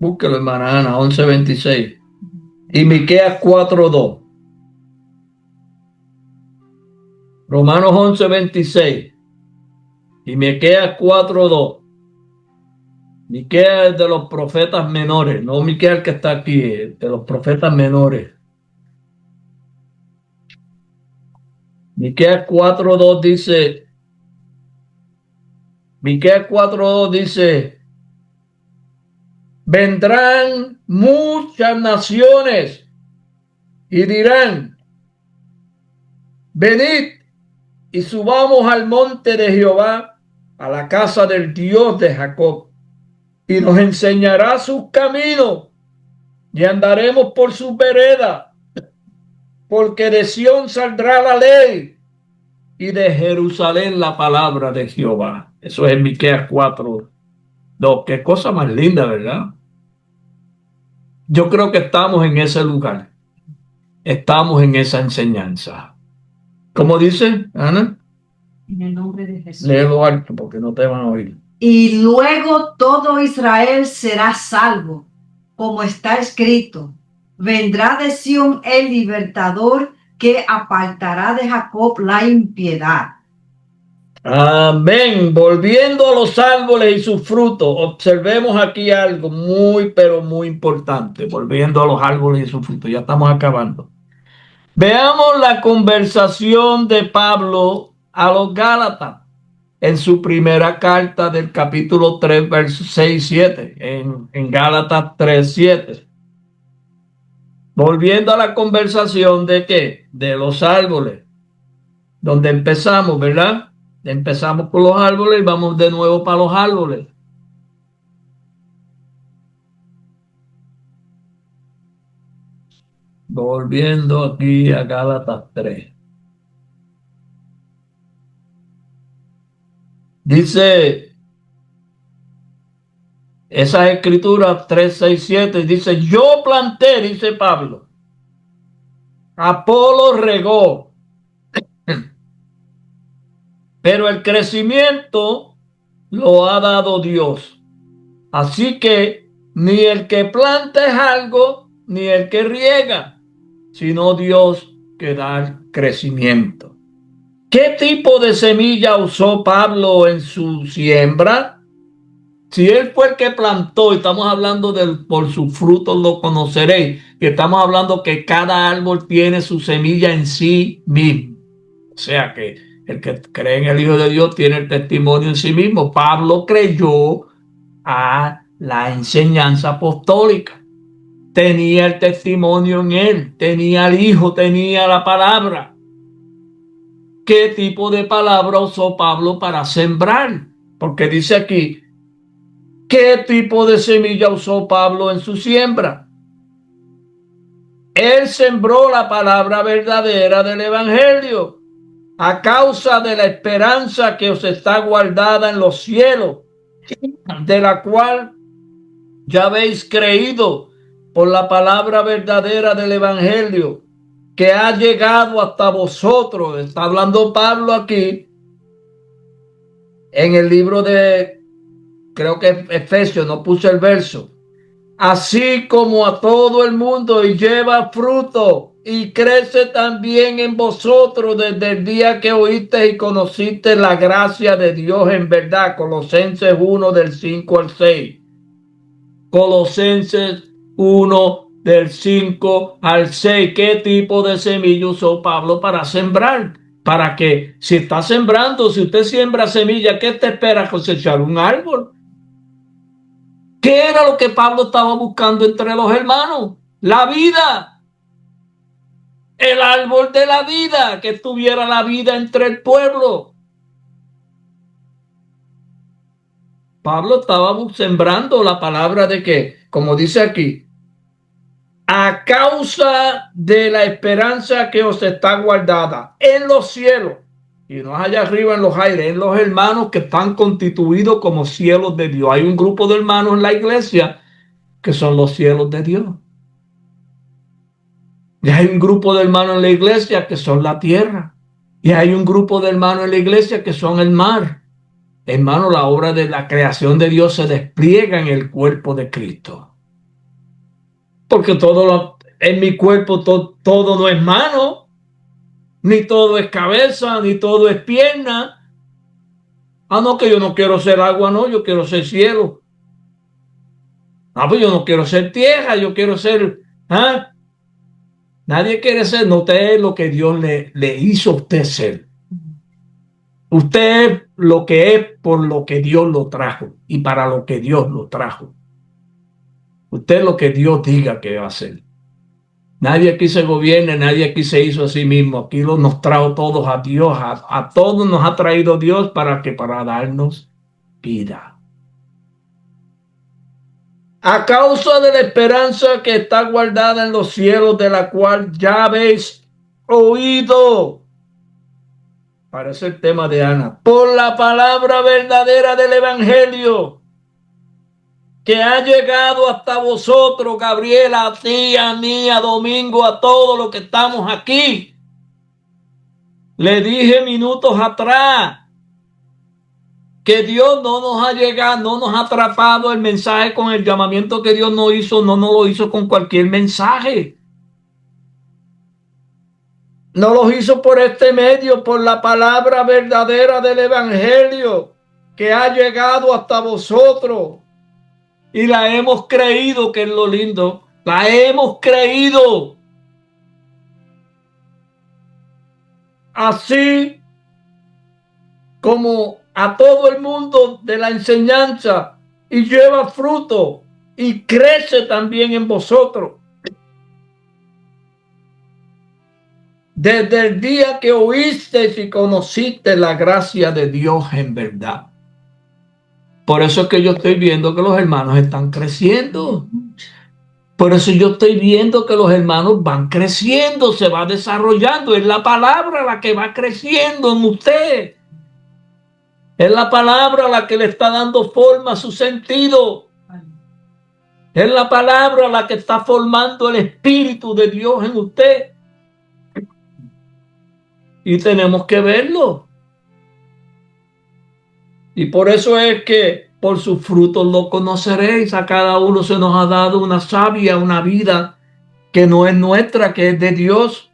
Búsquelo, hermana Ana, 11:26. Y Miqueas 4:2. Romanos 11:26. Y Miqueas 4:2. Miqueas es de los profetas menores, no Miqueas el que está aquí, de los profetas menores. Miqueas 4:2 dice, Miqueas 4:2 dice, vendrán muchas naciones y dirán, venid y subamos al monte de Jehová, a la casa del Dios de Jacob, y nos enseñará sus caminos y andaremos por sus veredas, porque de Sión saldrá la ley y de Jerusalén la palabra de Jehová. Eso es en Miqueas 4:2. Qué cosa más linda, ¿verdad? Yo creo que estamos en ese lugar. Estamos en esa enseñanza. ¿Cómo dice, Ana? En el nombre de Jesús. Léelo alto porque no te van a oír. Y luego todo Israel será salvo, como está escrito. Vendrá de Sión el libertador que apartará de Jacob la impiedad. Amén. Volviendo a los árboles y sus frutos, observemos aquí algo muy, pero muy importante. Volviendo a los árboles y sus frutos, ya estamos acabando. Veamos la conversación de Pablo a los Gálatas en su primera carta del capítulo 3, versos 6 y 7, en Gálatas 3, 7. Volviendo a la conversación de qué? De los árboles, donde empezamos, ¿verdad? Empezamos con los árboles y vamos de nuevo para los árboles. Volviendo aquí a Gálatas 3. Dice esa escritura 3, 6, 7, dice, yo planté, dice Pablo, Apolo regó, pero el crecimiento lo ha dado Dios. Así que ni el que planta es algo, ni el que riega, sino Dios que da el crecimiento. ¿Qué tipo de semilla usó Pablo en su siembra? Si él fue el que plantó, y estamos hablando del por sus frutos lo conoceréis, que estamos hablando que cada árbol tiene su semilla en sí mismo. O sea que el que cree en el Hijo de Dios tiene el testimonio en sí mismo. Pablo creyó a la enseñanza apostólica. Tenía el testimonio en él, tenía el Hijo, tenía la palabra. ¿Qué tipo de palabra usó Pablo para sembrar? Porque dice aquí, ¿qué tipo de semilla usó Pablo en su siembra? Él sembró la palabra verdadera del Evangelio a causa de la esperanza que os está guardada en los cielos, de la cual ya habéis creído por la palabra verdadera del Evangelio que ha llegado hasta vosotros. Está hablando Pablo aquí en el libro de, creo que Efesios, no puse el verso. Así como a todo el mundo y lleva fruto y crece también en vosotros desde el día que oíste y conociste la gracia de Dios en verdad. Colosenses 1 del 5 al 6. Colosenses 1 del 5 al 6. ¿Qué tipo de semilla usó Pablo para sembrar? Para que si está sembrando, si usted siembra semilla, ¿qué te espera cosechar? Un árbol. ¿Qué era lo que Pablo estaba buscando entre los hermanos? La vida. El árbol de la vida, que estuviera la vida entre el pueblo. Pablo estaba sembrando la palabra de que, como dice aquí, a causa de la esperanza que os está guardada en los cielos, y no es allá arriba en los aires, en los hermanos que están constituidos como cielos de Dios. Hay un grupo de hermanos en la iglesia que son los cielos de Dios. Y hay un grupo de hermanos en la iglesia que son la tierra. Y hay un grupo de hermanos en la iglesia que son el mar. Hermano, la obra de la creación de Dios se despliega en el cuerpo de Cristo. Porque en mi cuerpo todo no es mano, ni todo es cabeza, ni todo es pierna. Ah, no, que yo no quiero ser agua, no, yo quiero ser cielo. Ah, pues yo no quiero ser tierra, yo quiero ser... ¿ah? Nadie quiere ser, no, usted es lo que Dios le hizo a usted ser. Usted es lo que es por lo que Dios lo trajo y para lo que Dios lo trajo. Usted es lo que Dios diga que va a hacer. Nadie aquí se gobierna, nadie aquí se hizo a sí mismo. Aquí nos trajo todos a Dios, a todos nos ha traído Dios para darnos vida. A causa de la esperanza que está guardada en los cielos, de la cual ya habéis oído. Parece el tema de Ana. Por la palabra verdadera del Evangelio que ha llegado hasta vosotros, Gabriela, a ti, a mí, a Domingo, a todos los que estamos aquí. Le dije minutos atrás que Dios no nos ha llegado, no nos ha atrapado el mensaje con el llamamiento que Dios nos hizo, no nos lo hizo con cualquier mensaje. No lo hizo por este medio, por la palabra verdadera del Evangelio que ha llegado hasta vosotros. Y la hemos creído, que es lo lindo. La hemos creído. Así como a todo el mundo de la enseñanza, y lleva fruto y crece también en vosotros. Desde el día que oísteis y conociste la gracia de Dios en verdad. Por eso es que yo estoy viendo que los hermanos están creciendo. Por eso yo estoy viendo que los hermanos van creciendo, se va desarrollando. Es la palabra la que va creciendo en usted. Es la palabra la que le está dando forma a su sentido. Es la palabra la que está formando el Espíritu de Dios en usted. Y tenemos que verlo. Y por eso es que por sus frutos lo conoceréis. A cada uno se nos ha dado una savia, una vida que no es nuestra, que es de Dios.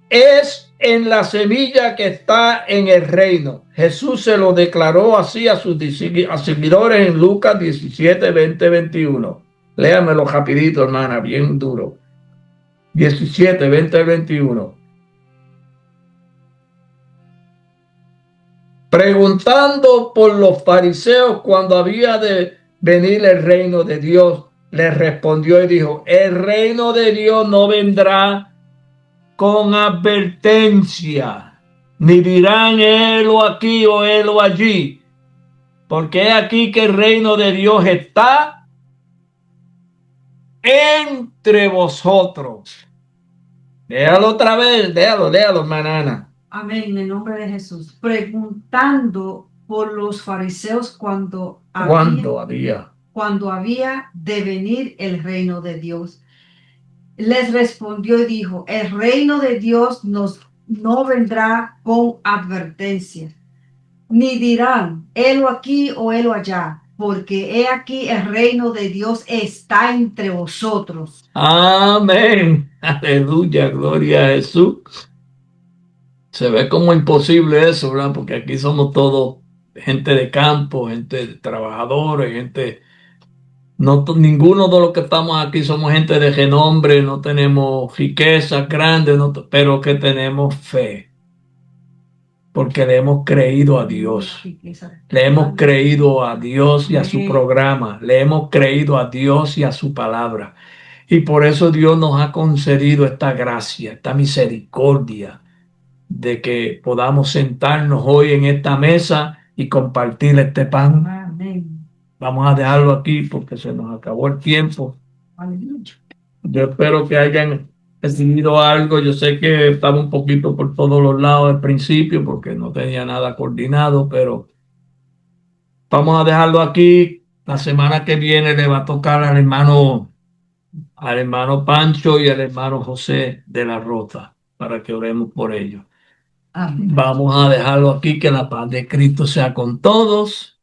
Es en la semilla que está en el reino. Jesús se lo declaró así a sus seguidores en Lucas 17, 20, 21. Léamelo rapidito, hermana, bien duro. 17, 20, 21. Preguntando por los fariseos cuando había de venir el reino de Dios, les respondió y dijo: el reino de Dios no vendrá con advertencia, ni dirán helo aquí o helo allí, porque es aquí que el reino de Dios está entre vosotros. Léalo otra vez, léalo, hermana Ana. Amén, en el nombre de Jesús. Preguntando por los fariseos cuando había de venir el reino de Dios. Les respondió y dijo: el reino de Dios no vendrá con advertencia, ni dirán helo aquí o helo allá, porque he aquí el reino de Dios está entre vosotros. Amén. Aleluya, gloria a Jesús. Se ve como imposible eso, ¿verdad? Porque aquí somos todos gente de campo, gente de trabajadores, gente... No, ninguno de los que estamos aquí somos gente de renombre, no tenemos riquezas grandes, pero que tenemos fe. Porque le hemos creído a Dios. Le hemos creído a Dios y a su programa. Le hemos creído a Dios y a su palabra. Y por eso Dios nos ha concedido esta gracia, esta misericordia, de que podamos sentarnos hoy en esta mesa y compartir este pan. Amén. Vamos a dejarlo aquí porque se nos acabó el tiempo. Yo espero que hayan recibido algo. Yo sé que estaba un poquito por todos los lados al principio porque no tenía nada coordinado, pero vamos a dejarlo aquí. La semana que viene le va a tocar al hermano Pancho y al hermano José de la Rota para que oremos por ellos. Amén. Vamos a dejarlo aquí, que la paz de Cristo sea con todos.